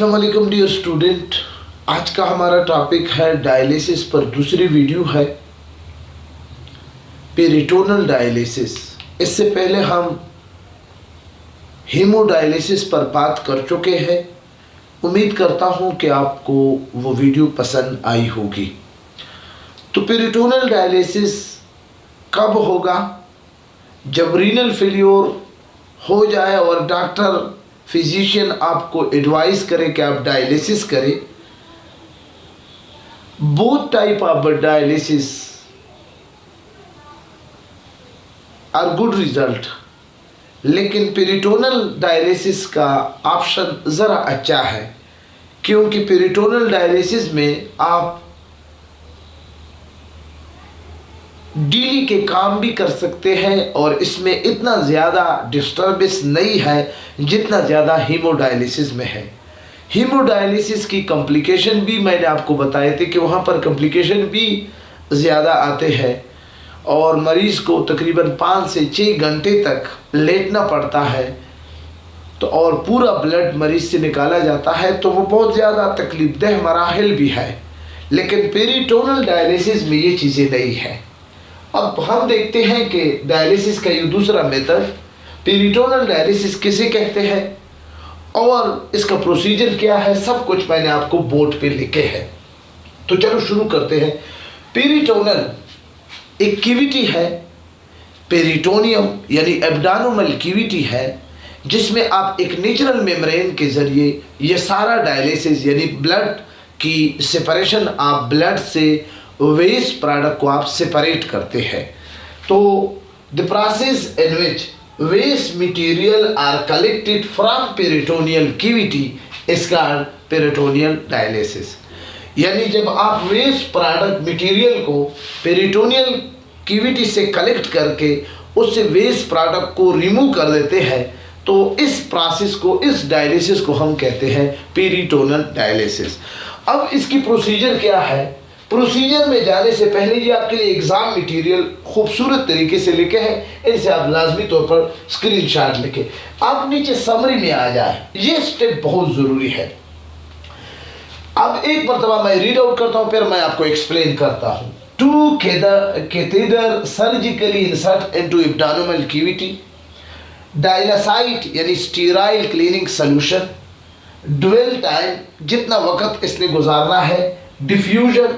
अस्सलाम वालेकुम dear student. आज का हमारा टॉपिक है डायलिसिस पर दूसरी वीडियो है पेरिटोनल डायलिसिस। इससे पहले हम हीमोडायलिसिस पर बात कर चुके हैं। उम्मीद करता हूं कि आपको वो वीडियो पसंद आई होगी। तो पेरिटोनल डायलिसिस कब होगा? जब रीनल फेल्योर हो जाए और डॉक्टर फिजिशियन आपको एडवाइस करे कि आप डायलिसिस करें। Both type of dialysis are good result, लेकिन पेरिटोनल डायलिसिस का ऑप्शन ज़रा अच्छा है, क्योंकि पेरिटोनल डायलिसिस में आप डेली के काम भी कर सकते हैं और इसमें इतना ज़्यादा डिस्टर्बेंस नहीं है जितना ज़्यादा हीमोडायलिसिस में है। हीमोडायलिसिस की कॉम्प्लिकेशन भी मैंने आपको बताए थे कि वहाँ पर कॉम्प्लिकेशन भी ज़्यादा आते हैं और मरीज़ को तकरीबन 5 से 6 घंटे तक लेटना पड़ता है, तो और पूरा ब्लड मरीज़ से निकाला जाता है, तो वो बहुत ज़्यादा तकलीफदेह मराहिल भी है। लेकिन पेरिटोनल डायलिसिस में ये चीज़ें नहीं है। अब हम देखते हैं कि डायलिसिस का ये दूसरा मेथड पेरिटोनल डायलिसिस किसे कहते हैं और इसका प्रोसीजर क्या है, सब कुछ मैंने आपको बोर्ड पे लिखे हैं। तो चलो शुरू करते हैं। पेरिटोनल एक कैविटी है, पेरिटोनियम यानी एब्डोमिनल कैविटी है, जिसमें आप एक नेचुरल मेम्ब्रेन के जरिए ये सारा डायलिसिस यानी ब्लड की सेपरेशन आप ब्लड से वेस्ट प्रोडक्ट को आप सेपरेट करते हैं। तो the process in which waste material are collected from peritoneal cavity is called peritoneal dialysis. यानी जब आप वेस्ट प्रोडक्ट मटेरियल को पेरिटोनियल कैविटी से कलेक्ट करके उससे वेस्ट प्रोडक्ट को रिमूव कर देते हैं, तो इस प्रोसेस को, इस डायलिसिस को हम कहते हैं पेरिटोनल डायलिसिस। अब इसकी प्रोसीजर क्या है? प्रोसीजर में जाने से पहले ये आपके लिए एग्जाम मटेरियल खूबसूरत तरीके से लिखे हैं, इनसे आप लाजमी तौर पर स्क्रीनशॉट लिखें। आप नीचे समरी में आ जाए, ये स्टेप बहुत ज़रूरी है। अब एक मरतबा मैं रीड आउट करता हूँ, फिर मैं आपको एक्सप्लेन करता हूँ। To catheter surgically insert into abdominal cavity, dialysate यानी sterile cleaning solution, dwell time जितना वक्त इसने गुजारना है, diffusion,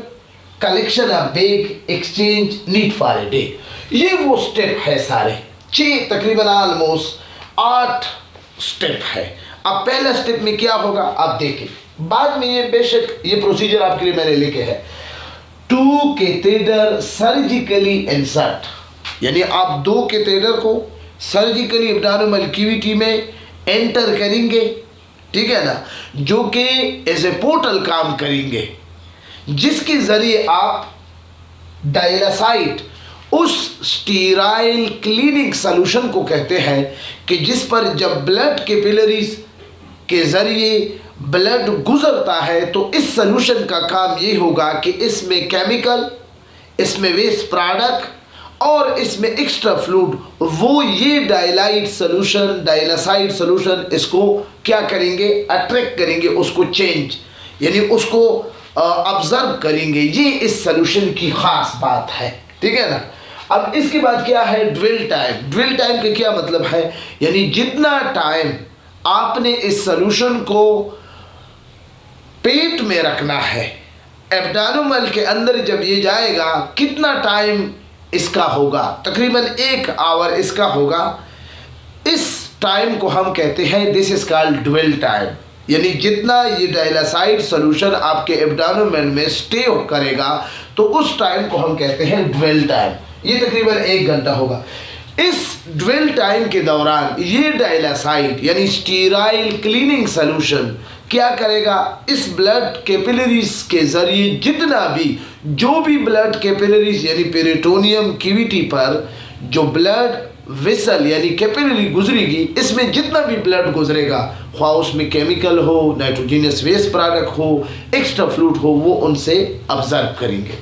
collection of bag, exchange, need for a day. ये वो स्टेप है सारे, 6 तकरीबन ऑलमोस्ट 8 स्टेप है। अब पहला स्टेप में क्या होगा आप देखें, बाद में ये बेशक ये प्रोसीजर आपके लिए मैंने लिखे हैं। टू कैथेटर सर्जिकली इंसर्ट, यानी आप 2 कैथेटर को सर्जिकली एब्डोमिनल कैविटी में एंटर करेंगे, ठीक है ना, जो कि एज ए पोर्टल काम करेंगे, जिसके जरिए आप डायलासाइट उस स्टीराइल क्लीनिंग सॉल्यूशन को कहते हैं कि जिस पर जब ब्लड कैपिलरीज के जरिए ब्लड गुजरता है, तो इस सॉल्यूशन का काम ये होगा कि इसमें केमिकल, इसमें वेस्ट प्रोडक्ट और इसमें एक्स्ट्रा फ्लूइड, वो ये डायलाइट सॉल्यूशन, डायलासाइट सॉल्यूशन इसको क्या करेंगे, अट्रैक्ट करेंगे, उसको चेंज यानी उसको ऑब्जर्व करेंगे। ये इस सॉल्यूशन की खास बात है, ठीक है ना। अब इसके बाद क्या है, ड्वेल टाइम। ड्वेल टाइम का क्या मतलब है, यानी जितना टाइम आपने इस सॉल्यूशन को पेट में रखना है, एब्डोमिनल के अंदर जब ये जाएगा, कितना टाइम इसका होगा, तकरीबन 1 आवर इसका होगा। इस टाइम को हम कहते हैं this is called dwell time, यानी जितना ये डायलासाइट सॉल्यूशन आपके एब्डोमिन में स्टे करेगा, तो उस टाइम को हम कहते हैं ड्वेल टाइम। ये तकरीबन 1 घंटा होगा। इस ड्वेल टाइम के दौरान ये डायलासाइट यानी स्टीराइल क्लीनिंग सॉल्यूशन क्या करेगा, इस ब्लड कैपिलरीज के जरिए जितना भी, जो भी ब्लड कैपिलरीज यानी पेरिटोनियम कैविटी पर जो ब्लड वेसल यानी कैपिलरी गुजरेगी, इसमें जितना भी ब्लड गुजरेगा, ख्वाह उसमें केमिकल हो, नाइट्रोजीनियस वेस्ट प्रोडक्ट हो, एक्स्ट्रा फ्लूइड हो, वो उनसे ऑब्जर्व करेंगे।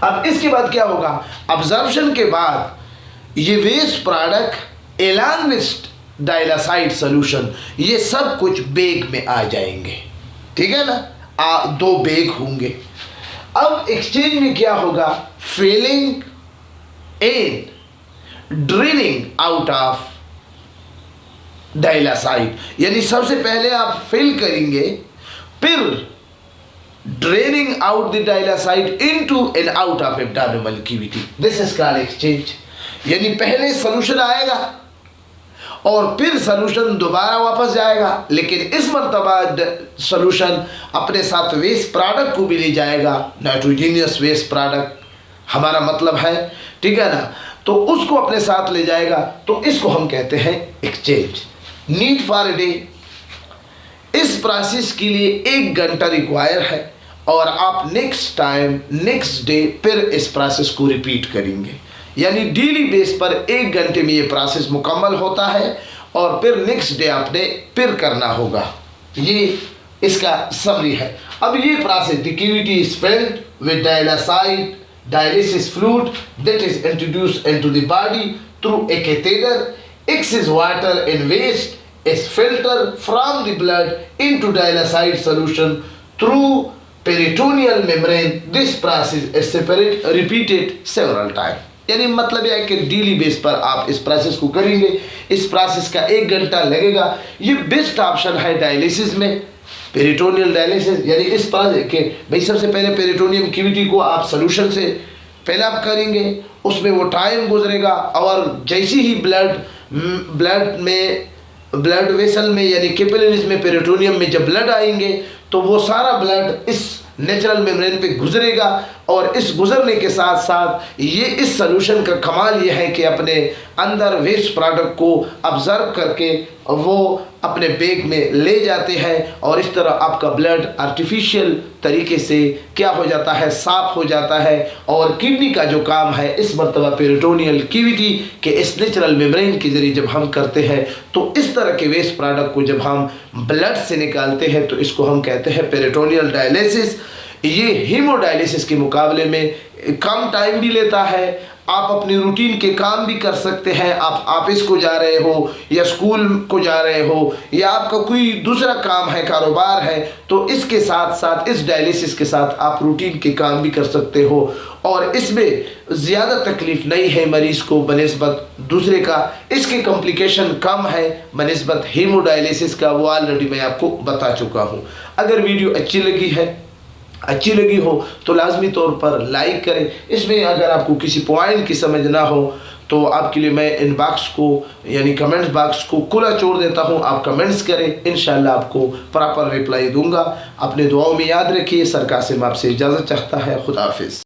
अब इसके बाद क्या होगा, ऑब्जर्वेशन के बाद ये waste product along with dialysate solution, ये सब कुछ बैग में आ जाएंगे। ठीक है ना, 2 बैग होंगे। अब एक्सचेंज में क्या होगा, filling and draining out of dialysate, यानी सबसे पहले आप फिल करेंगे, फिर draining out the dialysate into and out of abdominal cavity, this is called exchange. यानी पहले सॉल्यूशन आएगा और फिर सॉल्यूशन दोबारा वापस जाएगा, लेकिन इस मर्तबा सॉल्यूशन अपने साथ वेस्ट प्रोडक्ट को भी ले जाएगा, नाइट्रोजीनियस वेस्ट प्रोडक्ट हमारा मतलब है, ठीक है ना, तो उसको अपने साथ ले जाएगा। तो इसको हम कहते हैं एक्सचेंज। नीड फॉर डे, इस प्रोसेस के लिए 1 घंटा रिक्वायर है और आप नेक्स्ट डे फिर इस प्रोसेस को रिपीट करेंगे। यानी डेली बेस पर 1 घंटे में ये प्रोसेस मुकम्मल होता है और फिर नेक्स्ट डे आपने फिर करना होगा। ये इसका समरी है। अब ये process, the cavity is filled with dialysate dialysis fluid that is introduced into the body through a catheter. Excess water and waste is filtered from the blood into dialysate solution through peritoneal membrane. This process is repeated several times. यानी मतलब यह है कि daily base पर आप इस process को करेंगे। इस प्रोसेस का 1 घंटा लगेगा। ये बेस्ट ऑप्शन है डायलिसिस में, पेरिटोनियल डायलिसिस। यानी इस प्रोसेस के भाई सबसे पहले पेरिटोनियम कैविटी को आप सोल्यूशन से पहले आप करेंगे, उसमें वो टाइम गुजरेगा और जैसे ही ब्लड वेसल में यानी कैपिलरीज में पेरिटोनियम में जब ब्लड आएंगे तो वो सारा ब्लड इस नेचुरल मेम्ब्रेन पे गुजरेगा और इस गुजरने के साथ साथ ये इस सॉल्यूशन का कमाल ये है कि अपने अंदर वेस्ट प्रोडक्ट को ऑब्जर्व करके वो अपने बैग में ले जाते हैं और इस तरह आपका ब्लड आर्टिफिशियल तरीके से क्या हो जाता है, साफ हो जाता है। और किडनी का जो काम है इस मर्तबा पेरिटोनियल कैविटी के इस नेचुरल मेम्ब्रेन के जरिए जब हम करते हैं तो इस तरह के वेस्ट प्रोडक्ट को जब हम ब्लड से निकालते हैं तो इसको हम कहते हैं पेरिटोनियल डायलिसिस। ये हीमोडायलिसिस के मुकाबले में कम टाइम भी लेता है। आप अपनी रूटीन के काम भी कर सकते हैं, आप ऑफिस को जा रहे हो या स्कूल को जा रहे हो या आपका कोई दूसरा काम है, कारोबार है, तो इसके साथ साथ इस डायलिसिस के साथ आप रूटीन के काम भी कर सकते हो और इसमें ज़्यादा तकलीफ नहीं है मरीज़ को बनिस्बत दूसरे का। इसके कॉम्प्लिकेशन कम है बनिस्बत हीमोडायलिसिस का, वो ऑलरेडी मैं आपको बता चुका हूँ। अगर वीडियो अच्छी लगी हो तो लाजमी तौर पर लाइक करें। इसमें अगर आपको किसी पॉइंट की समझ ना हो तो आपके लिए मैं इनबॉक्स को यानी कमेंट्स बॉक्स को खुला छोड़ देता हूं, आप कमेंट्स करें, इंशाल्लाह आपको प्रॉपर रिप्लाई दूंगा। अपने दुआओं में याद रखिए। सरकार से मैं आपसे इजाज़त चाहता है। खुदा हाफिज़।